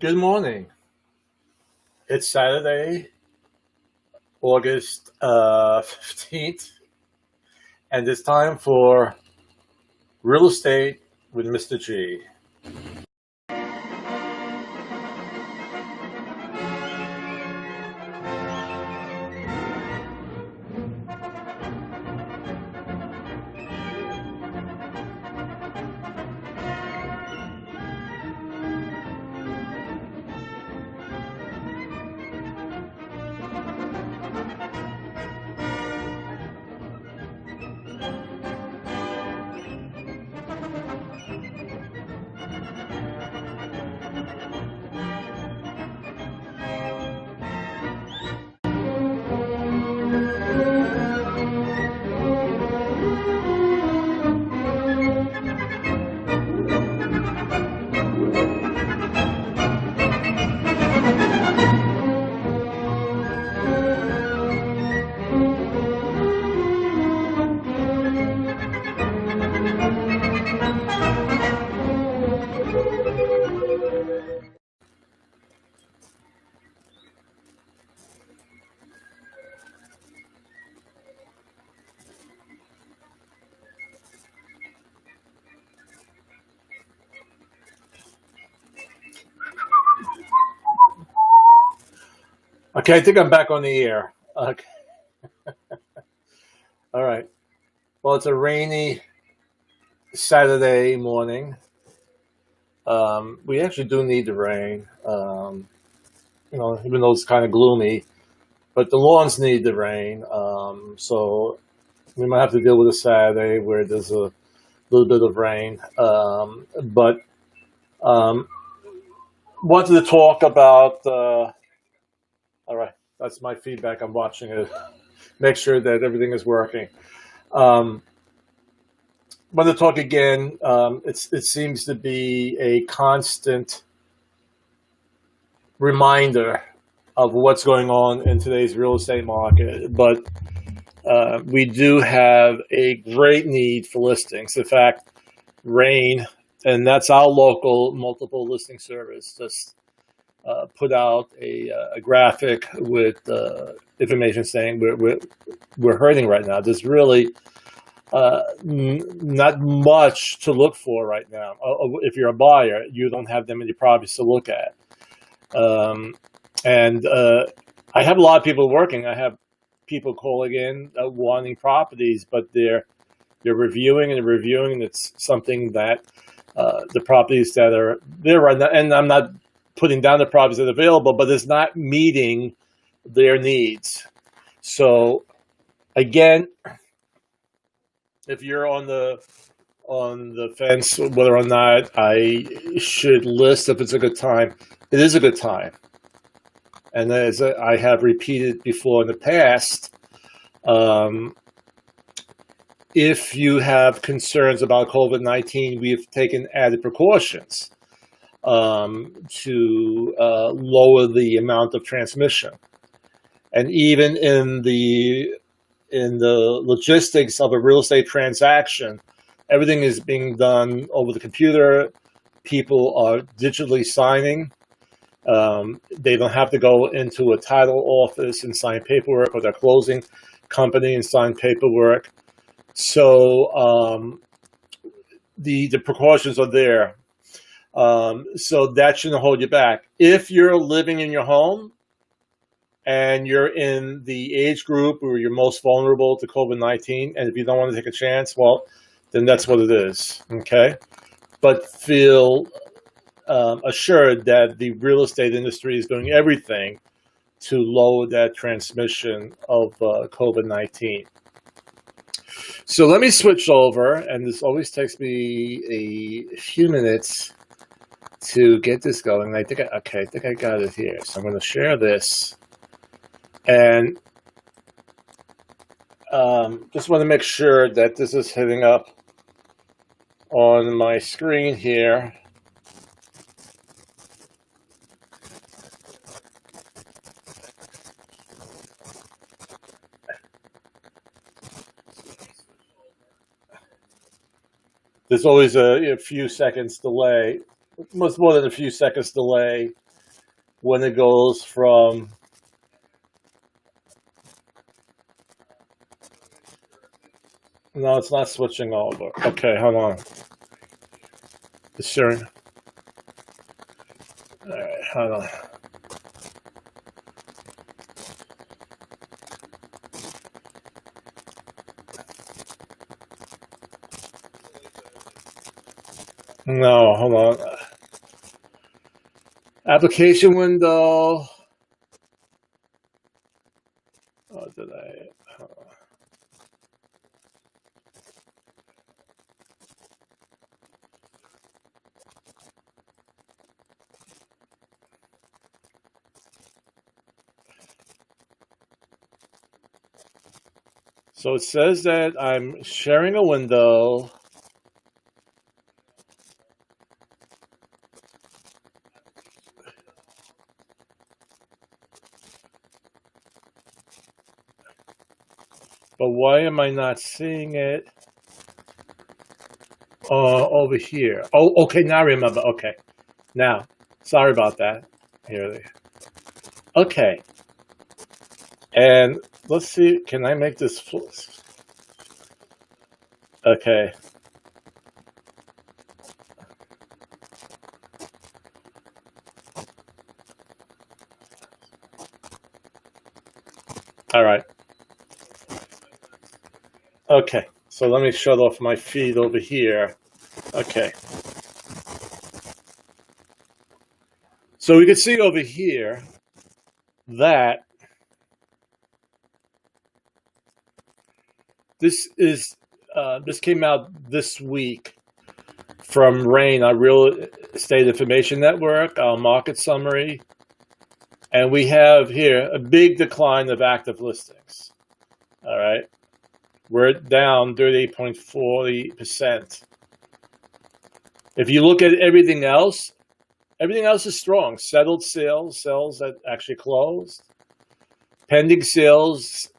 Good morning. It's Saturday, August 15th, and it's time for Real Estate with Mr. G. Okay, I think I'm back on the air. Okay, all right. Well, it's a rainy Saturday morning. We actually do need the rain, even though it's kind of gloomy, but the lawns need the rain. So we might have to deal with a Saturday where there's a little bit of rain. But wanted to talk about, all right, that's my feedback. I'm watching it. Make sure that everything is working. Want to talk again. It seems to be a constant reminder of what's going on in today's real estate market, but we do have a great need for listings. In fact, Rain, and that's our local multiple listing service, just put out a graphic with information saying we're hurting right now. There's really not much to look for right now. If you're a buyer, you don't have that many properties to look at. And I have a lot of people working. I have people calling in wanting properties, but they're reviewing and reviewing. And it's something that the properties that are there right now, and I'm not putting down the properties that are available, but it's not meeting their needs. So again, if you're on the fence whether or not I should list, if it's a good time, it is a good time. And as I have repeated before in the past, if you have concerns about COVID-19, we've taken added precautions to lower the amount of transmission. And even in the logistics of a real estate transaction, everything is being done over the computer. People are digitally signing. They don't have to go into a title office and sign paperwork, or their closing company and sign paperwork. So the precautions are there. So that shouldn't hold you back. If you're living in your home and you're in the age group where you're most vulnerable to COVID-19, and if you don't want to take a chance, well, then that's what it is, okay? But feel assured that the real estate industry is doing everything to lower that transmission of COVID-19. So let me switch over, and this always takes me a few minutes to get this going. I think I got it here. So I'm going to share this. And just want to make sure that this is hitting up on my screen here. There's always a few seconds delay, much more than a few seconds delay when it goes from no, it's not switching over. Okay, hold on. It's sharing. All right, hold on. No, hold on. Application window. Oh, did I? So it says that I'm sharing a window. But why am I not seeing it over here? Oh, okay, now I remember. Okay, now, sorry about that. Here, okay. And let's see, can I make this? Okay. All right. Okay, so let me shut off my feed over here. Okay. So we can see over here that this came out this week from RAIN, our Real Estate Information Network, our market summary. And we have here a big decline of active listings. All right. We're down 38.40%. If you look at everything else is strong. Settled sales, sales that actually closed, pending sales,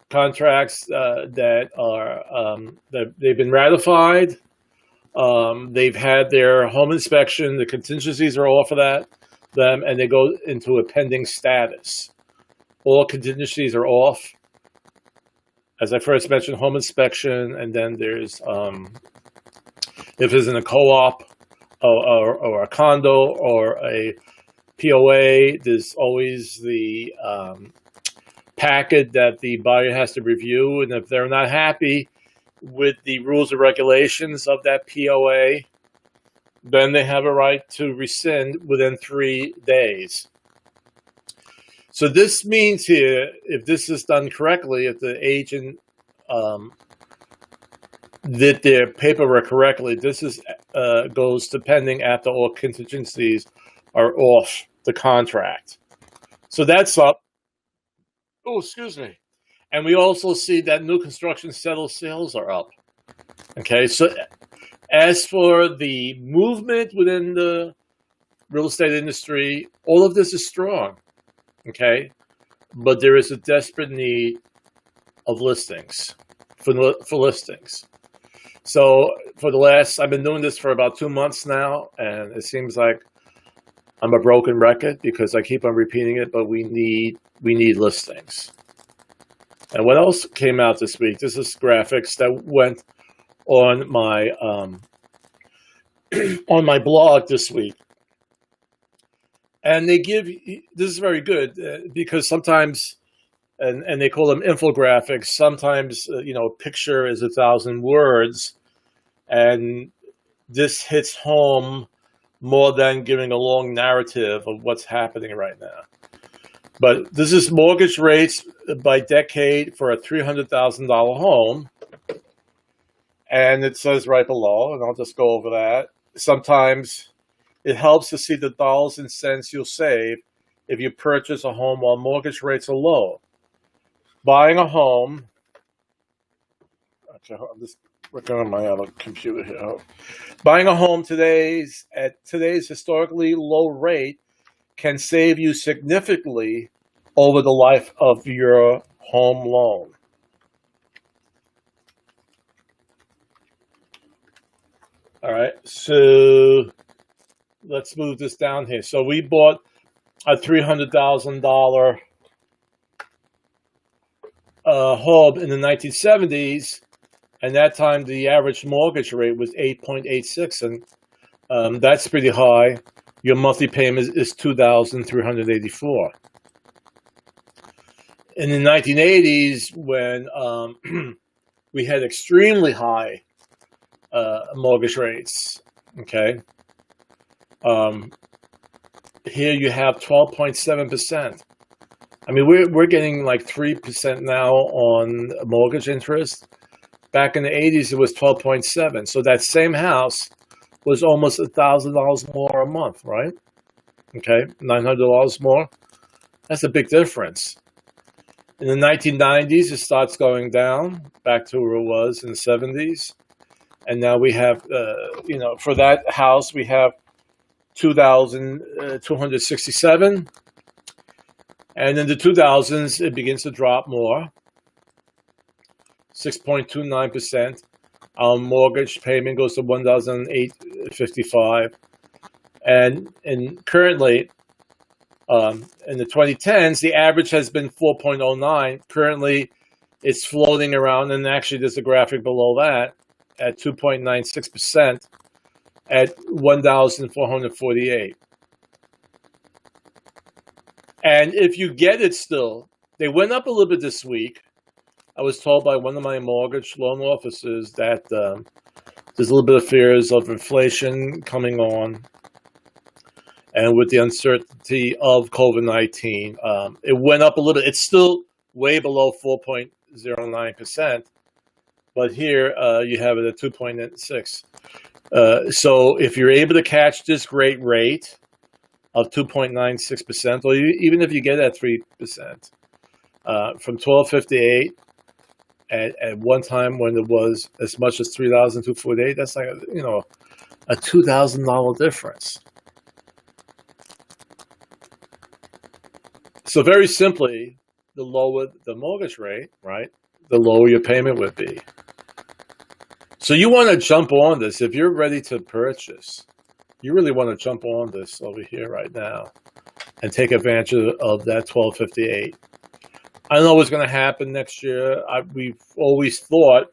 contracts that are that they've been ratified. They've had their home inspection. The contingencies are off of them, and they go into a pending status. All contingencies are off. As I first mentioned, home inspection, and then there's if it's in a co-op or a condo or a POA, there's always the packet that the buyer has to review, and if they're not happy with the rules and regulations of that POA, then they have a right to rescind within 3 days. So this means here, if this is done correctly, if the agent did their paperwork correctly, this is goes to pending after all contingencies are off the contract. So that's up. Oh, excuse me. And we also see that new construction settled sales are up. Okay, so as for the movement within the real estate industry, all of this is strong. Okay, but there is a desperate need of listings for listings. So I've been doing this for about 2 months now, and it seems like I'm a broken record because I keep on repeating it, but we need listings. And what else came out this week? This is graphics that went on my on my blog this week. And they give, this is very good because sometimes, and they call them infographics, sometimes, a picture is 1,000 words, and this hits home more than giving a long narrative of what's happening right now. But this is mortgage rates by decade for a $300,000 home. And it says right below, and I'll just go over that. Sometimes it helps to see the dollars and cents you'll save if you purchase a home while mortgage rates are low. Buying a home, actually, I'm just working on my other computer here. Buying a home at today's historically low rate can save you significantly over the life of your home loan. All right, so let's move this down here. So we bought a $300,000 home in the 1970s, and that time the average mortgage rate was 8.86, and that's pretty high. Your monthly payment is $2,384. In the 1980s, when we had extremely high mortgage rates, okay, here you have 12.7%. I mean, we're getting like 3% now on mortgage interest. Back in the 80s, it was 12.7. So that same house was almost $1,000 more a month, right? Okay, $900 more. That's a big difference. In the 1990s, it starts going down back to where it was in the 70s. And now we have, for that house, we have 2,267. And in the 2000s, it begins to drop more, 6.29%. Our mortgage payment goes to $1,855. And currently, in the 2010s, the average has been 4.09. Currently, it's floating around, and actually there's a graphic below that, at 2.96% at $1,448. And if you get it still, they went up a little bit this week. I was told by one of my mortgage loan officers that there's a little bit of fears of inflation coming on. And with the uncertainty of COVID-19, it went up a little bit. It's still way below 4.09%. But here you have it at 2.6. So if you're able to catch this great rate of 2.96%, or even if you get at 3%, from 12.58 at one time when it was as much as 3,248, that's like a $2,000 difference. So very simply, the lower the mortgage rate, right, the lower your payment would be. So you want to jump on this. If you're ready to purchase, you really want to jump on this over here right now and take advantage of that 12.58. I don't know what's going to happen next year. We've always thought,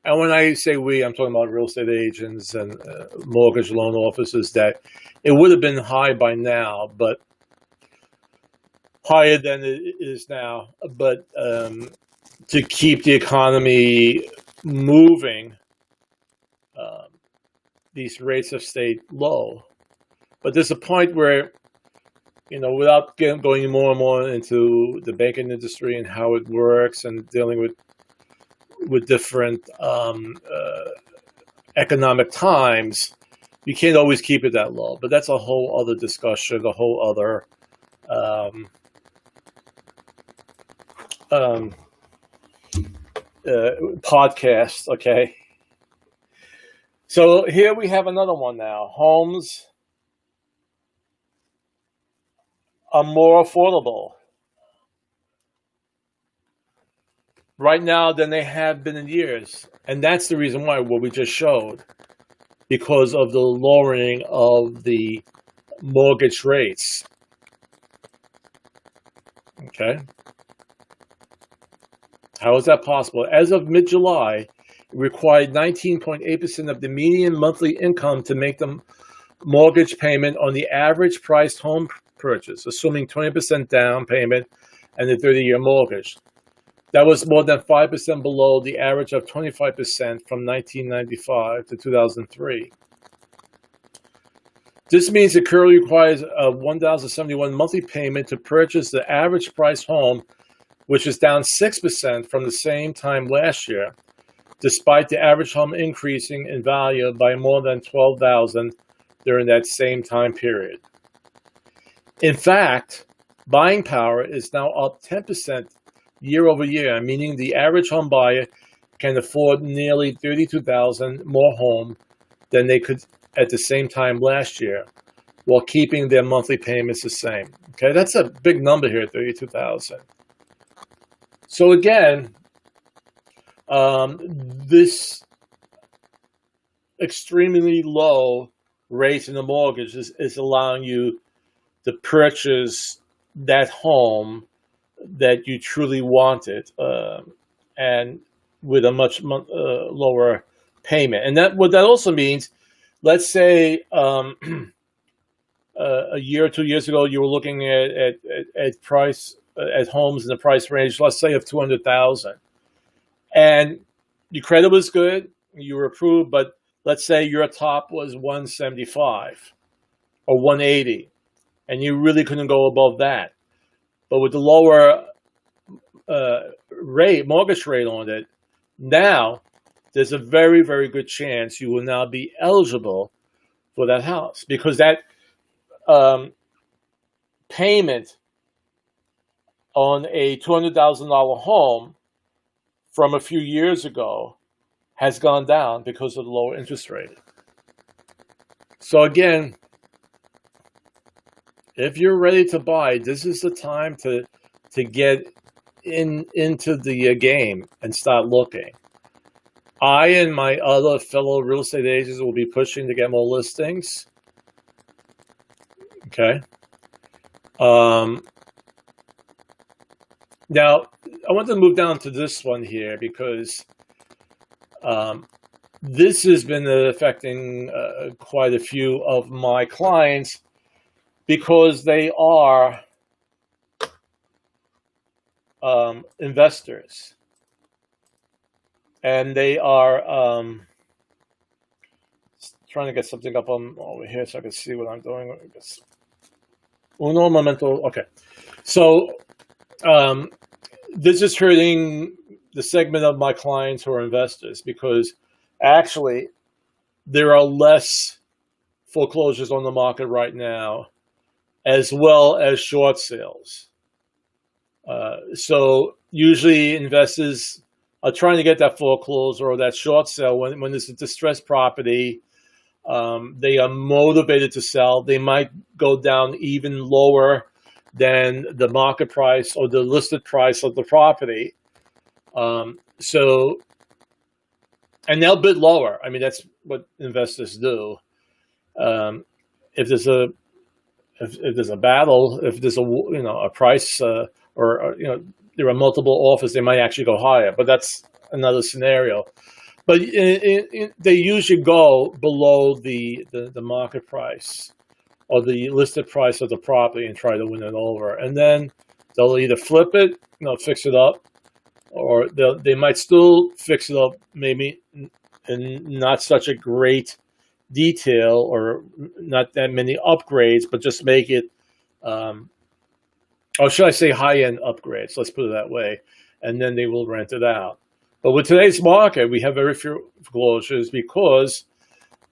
and when I say we, I'm talking about real estate agents and mortgage loan officers, that it would have been high by now, but higher than it is now. But to keep the economy moving, these rates have stayed low. But there's a point where, without going more and more into the banking industry and how it works and dealing with different economic times, you can't always keep it that low. But that's a whole other discussion, a whole other podcast, okay? So here we have another one now. Homes are more affordable right now than they have been in years. And that's the reason why, what we just showed, because of the lowering of the mortgage rates. Okay? How is that possible? As of mid-July, it required 19.8% of the median monthly income to make the mortgage payment on the average priced home purchase, assuming 20% down payment and a 30-year mortgage. That was more than 5% below the average of 25% from 1995 to 2003. This means it currently requires a $1,071 monthly payment to purchase the average price home, which is down 6% from the same time last year, despite the average home increasing in value by more than $12,000 during that same time period. In fact, buying power is now up 10% year over year, meaning the average home buyer can afford nearly $32,000 more home than they could at the same time last year, while keeping their monthly payments the same. Okay, that's a big number here, $32,000. So again, this extremely low rate in the mortgage is allowing you to purchase that home that you truly wanted, and with a much lower payment. And that what that also means, let's say a year or 2 years ago, you were looking at price at homes in the price range, let's say of 200,000, and your credit was good, you were approved, but let's say your top was 175 or 180, and you really couldn't go above that. But with the lower mortgage rate on it, now there's a very, very good chance you will now be eligible for that house, because that payment on a $200,000 home from a few years ago has gone down because of the lower interest rate. So again, if you're ready to buy, this is the time to get into the game and start looking. I and my other fellow real estate agents will be pushing to get more listings. Okay. Now, I want to move down to this one here, because this has been affecting quite a few of my clients, because they are investors, and they are trying to get something up on over here so I can see what I'm doing. Uno momento. Okay, so this is hurting the segment of my clients who are investors, because actually there are less foreclosures on the market right now, as well as short sales. So usually investors are trying to get that foreclosure or that short sale when there's a distressed property. They are motivated to sell. They might go down even lower than the market price or the listed price of the property. And they'll bid lower. I mean, that's what investors do. If there's a battle, if there's a price or there are multiple offers, they might actually go higher. But that's another scenario. But they usually go below the market price or the listed price of the property and try to win it over. And then they'll either flip it, fix it up, or they might still fix it up, maybe in not such a great detail or not that many upgrades, but just make it, or should I say high-end upgrades, let's put it that way, and then they will rent it out. But with today's market, we have very few foreclosures because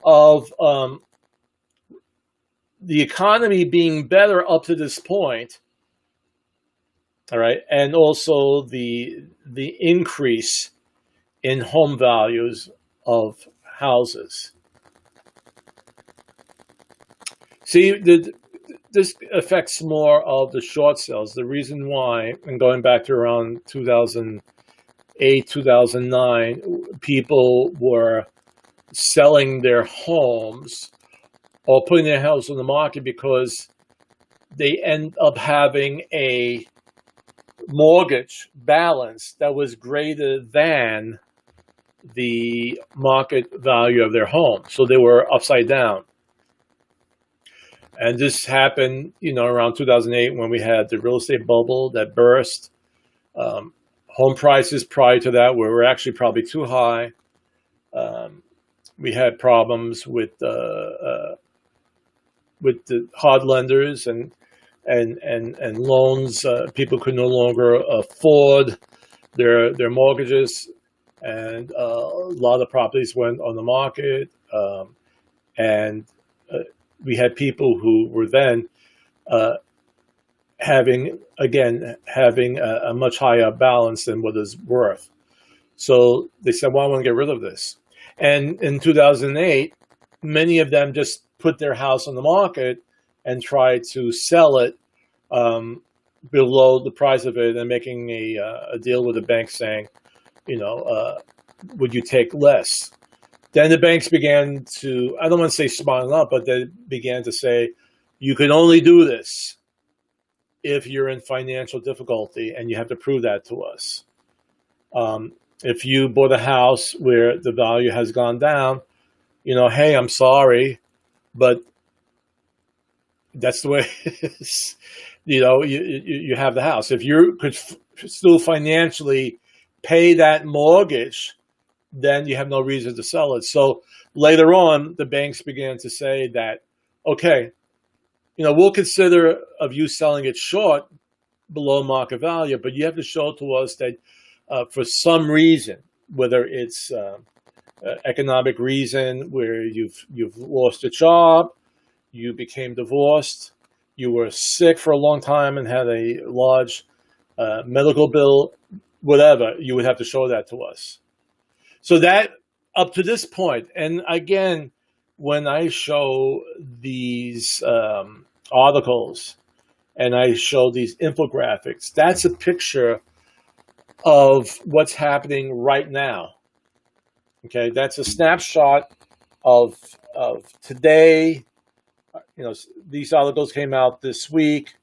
of the economy being better up to this point, all right, and also the increase in home values of houses. See, this affects more of the short sales. The reason why, and going back to around 2008, 2009, people were selling their homes or putting their house on the market because they end up having a mortgage balance that was greater than the market value of their home. So they were upside down. And this happened, around 2008 when we had the real estate bubble that burst. Home prices prior to that were actually probably too high. We had problems with the hard lenders and loans. People could no longer afford their mortgages, and a lot of properties went on the market. And we had people who were then having a much higher balance than what is worth. So they said, well, I want to get rid of this. And in 2008, many of them just put their house on the market and tried to sell it below the price of it, and making a deal with the bank saying, would you take less? Then the banks began to, I don't want to say smile up, but they began to say, You can only do this if you're in financial difficulty, and you have to prove that to us. If you bought a house where the value has gone down, hey, I'm sorry, but that's the way it is. You have the house. If you could still financially pay that mortgage, then you have no reason to sell it. So later on, the banks began to say that, okay, we'll consider of you selling it short below market value, but you have to show to us that for some reason, whether it's economic reason where you've lost a job, you became divorced, you were sick for a long time and had a large medical bill, whatever, you would have to show that to us. So that up to this point, and again, when I show these articles and I show these infographics, that's a picture of what's happening right now. Okay, that's a snapshot of today. These articles came out this week,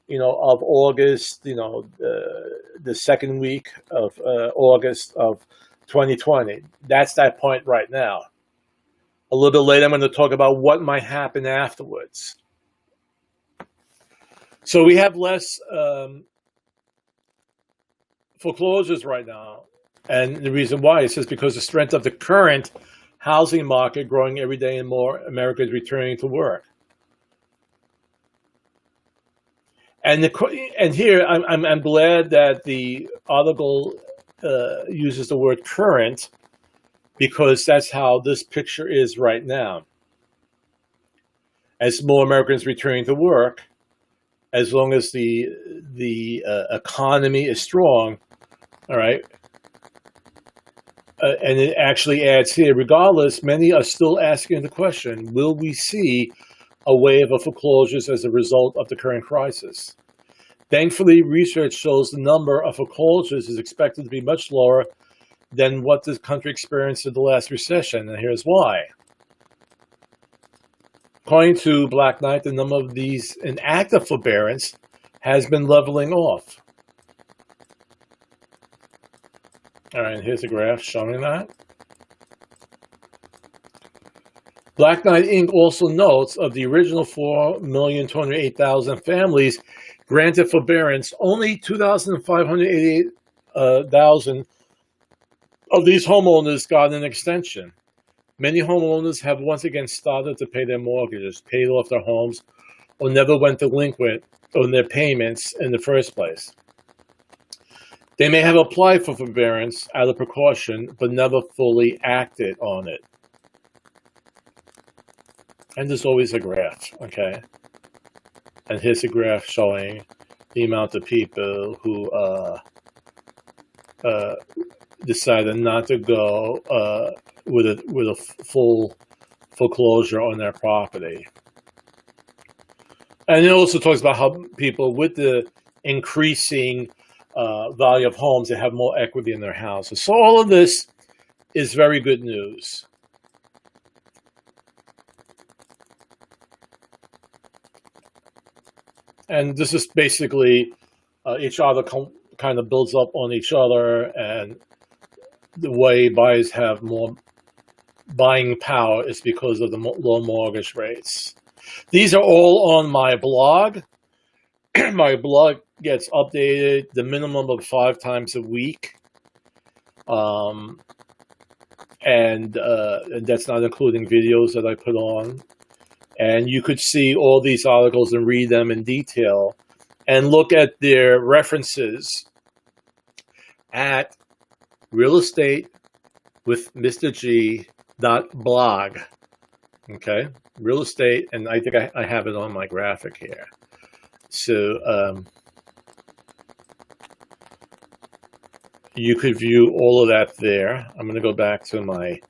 of August, the second week of August of 2020. That's that point right now. A little bit later, I'm going to talk about what might happen afterwards. So we have less foreclosures right now. And the reason why is just because the strength of the current housing market growing every day and more Americans returning to work. And here, I'm glad that the article uses the word current, because that's how this picture is right now. As more Americans returning to work, as long as the economy is strong, all right. And it actually adds here, regardless, many are still asking the question, will we see a wave of foreclosures as a result of the current crisis? Thankfully, research shows the number of foreclosures is expected to be much lower than what the country experienced in the last recession, and here's why. According to Black Knight, the number of these in active forbearance has been leveling off. All right, here's a graph showing that. Black Knight Inc. also notes of the original 4,208,000 families granted forbearance, only 2,588,000 of these homeowners got an extension. Many homeowners have once again started to pay their mortgages, paid off their homes, or never went delinquent on their payments in the first place. They may have applied for forbearance out of precaution, but never fully acted on it. And there's always a graph, okay? And here's a graph showing the amount of people who decided not to go with a full foreclosure on their property. And it also talks about how people with the increasing value of homes, they have more equity in their houses. So all of this is very good news. And this is basically each other kind of builds up on each other, and the way buyers have more buying power is because of the low mortgage rates. These are all on my blog. My blog gets updated the minimum of 5 times a week. And that's not including videos that I put on. And you could see all these articles and read them in detail and look at their references at realestatewithmrg.blog. Okay, real estate, and I think I have it on my graphic here. So you could view all of that there. I'm going to go back to my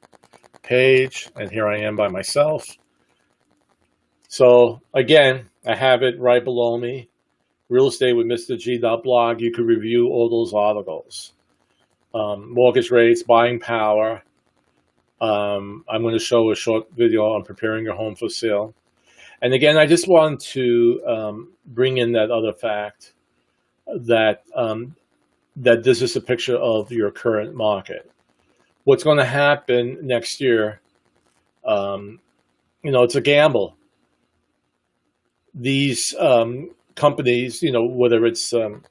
page, and here I am by myself. So again, I have it right below me, realestatewithmrg.blog. You could review all those articles. Mortgage rates, buying power. I'm going to show a short video on preparing your home for sale. And again, I just want to bring in that other fact that that this is a picture of your current market. What's going to happen next year? It's a gamble. These companies, whether it's from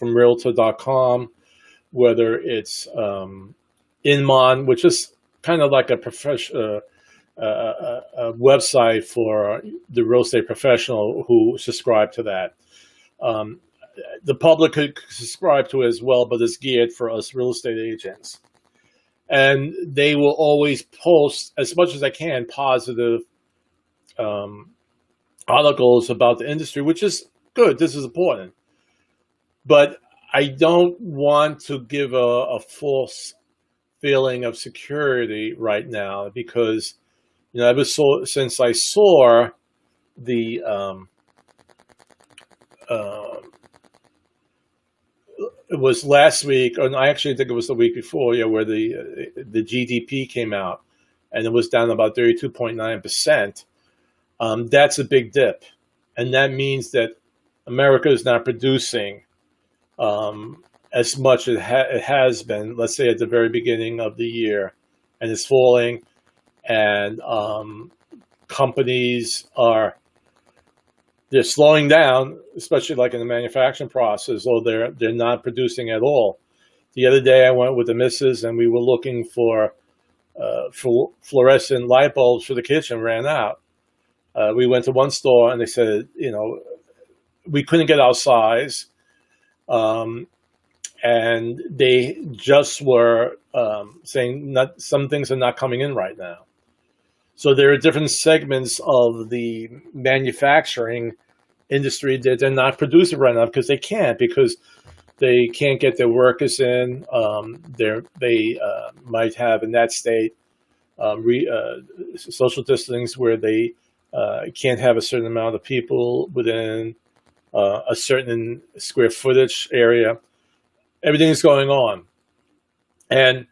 Realtor.com, whether it's Inmon, which is kind of like a website for the real estate professional who subscribe to that. The public could subscribe to it as well, but it's geared for us real estate agents. And they will always post, as much as I can, positive articles about the industry, which is good. This is important. But I don't want to give a false feeling of security right now, because since I saw the it was last week, or I actually think it was the week before, where the GDP came out, and it was down about 32.9%. That's a big dip, and that means that America is not producing as much as it has been, let's say at the very beginning of the year, and it's falling, and companies they're slowing down, especially like in the manufacturing process, or they're not producing at all. The other day I went with the missus, and we were looking for fluorescent light bulbs for the kitchen, ran out. We went to one store, and they said, we couldn't get our size. And they just were saying some things are not coming in right now. So there are different segments of the manufacturing industry that they're not producing right now because they can't get their workers in. They might have in that state social distancing where they can't have a certain amount of people within a certain square footage area. Everything's going on. And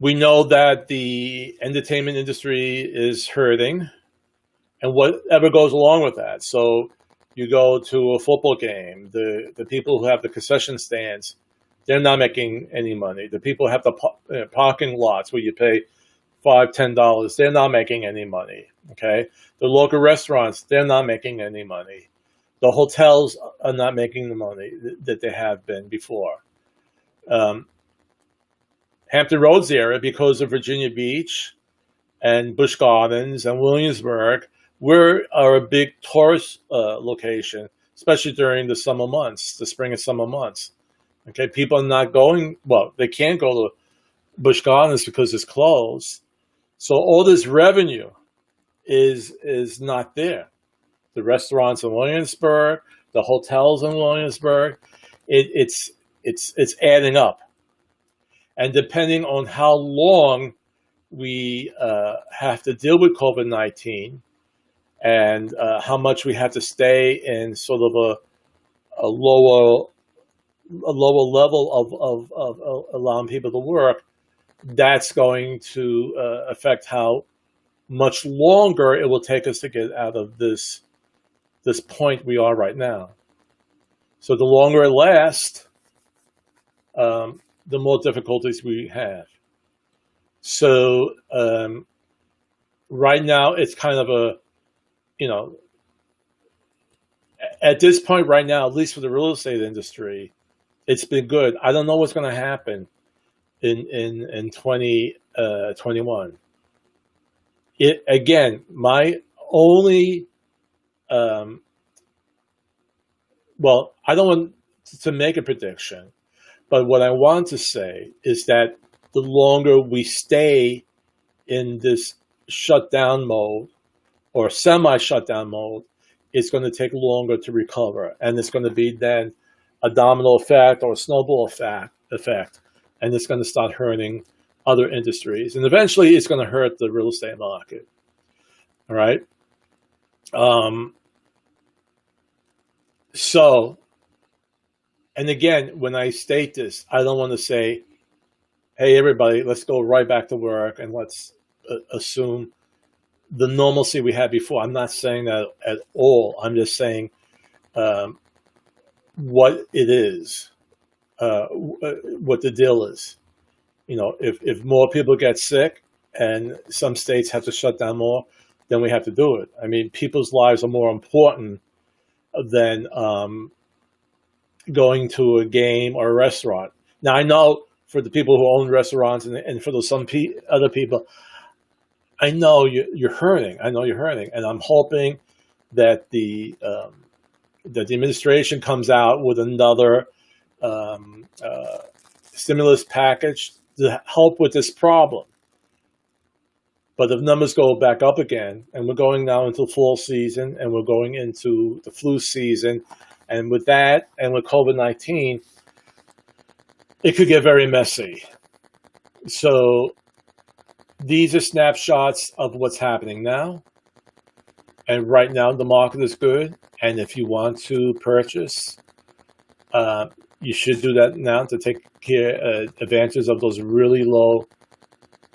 we know that the entertainment industry is hurting, and whatever goes along with that. So you go to a football game, the people who have the concession stands, they're not making any money. The people who have the parking lots where you pay $5, $10, they're not making any money. Okay, the local restaurants, they're not making any money. The hotels are not making the money that they have been before. Hampton Roads area, because of Virginia Beach and Busch Gardens and Williamsburg, are a big tourist location, especially during the summer months, the spring and summer months. Okay, people are not going. Well, they can't go to Busch Gardens because it's closed. So all this revenue is not there. The restaurants in Williamsburg, the hotels in Williamsburg, it's adding up. And depending on how long we have to deal with COVID-19 and how much we have to stay in sort of a lower level of allowing people to work, that's going to affect how much longer it will take us to get out of this point we are right now. So the longer it lasts, the more difficulties we have. So right now it's kind of at this point right now, at least for the real estate industry, it's been good. I don't know what's going to happen in 2021. My only I don't want to make a prediction, but what I want to say is that the longer we stay in this shutdown mode or semi-shutdown mode, it's going to take longer to recover. And it's going to be then a domino effect or a snowball effect. And it's going to start hurting other industries. And eventually it's going to hurt the real estate market. All right? So, and again, when I state this, I don't want to say, hey, everybody, let's go right back to work and let's assume the normalcy we had before. I'm not saying that at all. I'm just saying what it is, what the deal is. If more people get sick and some states have to shut down more, then we have to do it. I mean, people's lives are more important than going to a game or a restaurant. Now, I know for the people who own restaurants and for those other people, I know you're hurting. I know you're hurting, and I'm hoping that the administration comes out with another stimulus package to help with this problem. But if numbers go back up again, and we're going now into fall season, and we're going into the flu season, and with that, and with COVID-19, it could get very messy. So these are snapshots of what's happening now. And right now, the market is good. And if you want to purchase, you should do that now to take advantage of those really low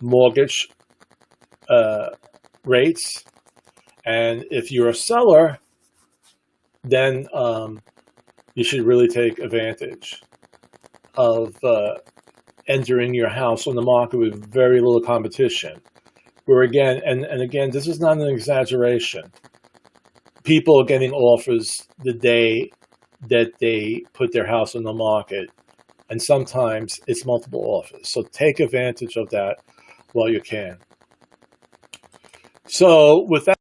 mortgage rates. And if you're a seller, then you should really take advantage of entering your house on the market with very little competition. Where again, and again, this is not an exaggeration. People are getting offers the day that they put their house on the market, and sometimes it's multiple offers. So take advantage of that while you can. So with that,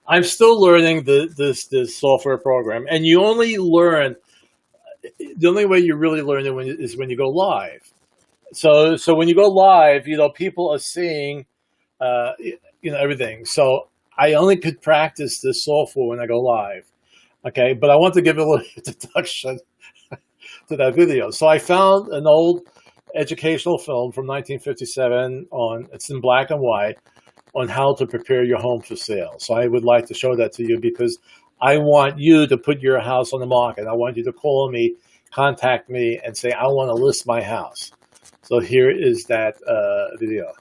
I'm still learning this software program, and you only learn. The only way you really learn it is when you go live. So when you go live, people are seeing, everything. So I only could practice this software when I go live. Okay, but I want to give a little introduction to that video. So I found an old educational film from 1957 it's in black and white, on how to prepare your home for sale. So I would like to show that to you because I want you to put your house on the market. I want you to call me, contact me, and say, I want to list my house. So here is that video.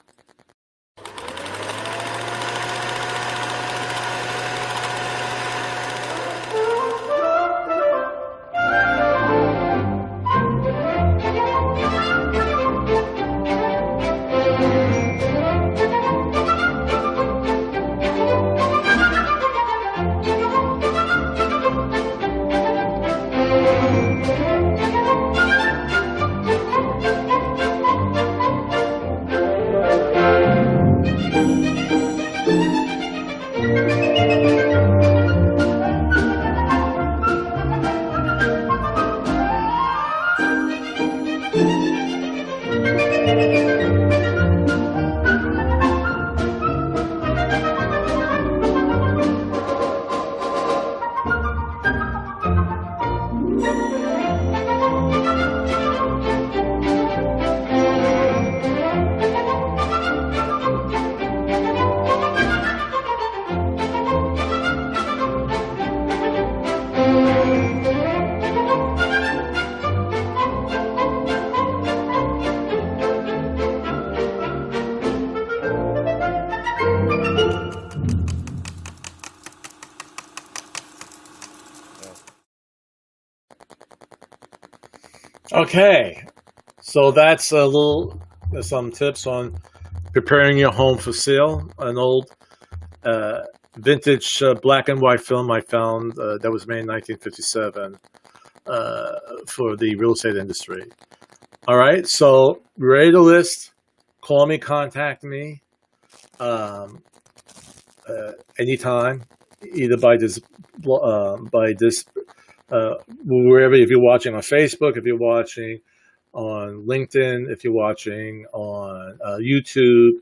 Okay, so that's some tips on preparing your home for sale. An old vintage black and white film I found that was made in 1957 for the real estate industry. All right. So ready to list. Call me, contact me um, anytime, either by this wherever. If you're watching on Facebook, if you're watching on LinkedIn, if you're watching on YouTube,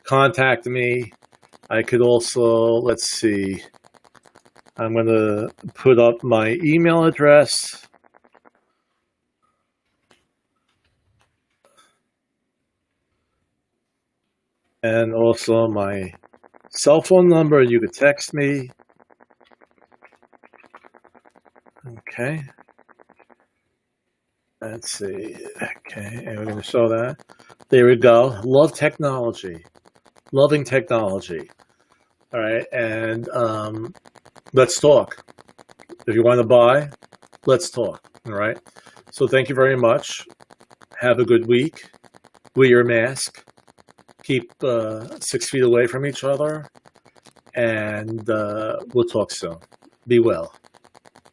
contact me. I could also, let's see, I'm going to put up my email address. And also my cell phone number. You could text me. Okay. Let's see. Okay. And we're going to show that. There we go. Love technology. Loving technology. All right. And let's talk. If you want to buy, let's talk. All right. So thank you very much. Have a good week. Wear your mask. Keep 6 feet away from each other. And we'll talk soon. Be well.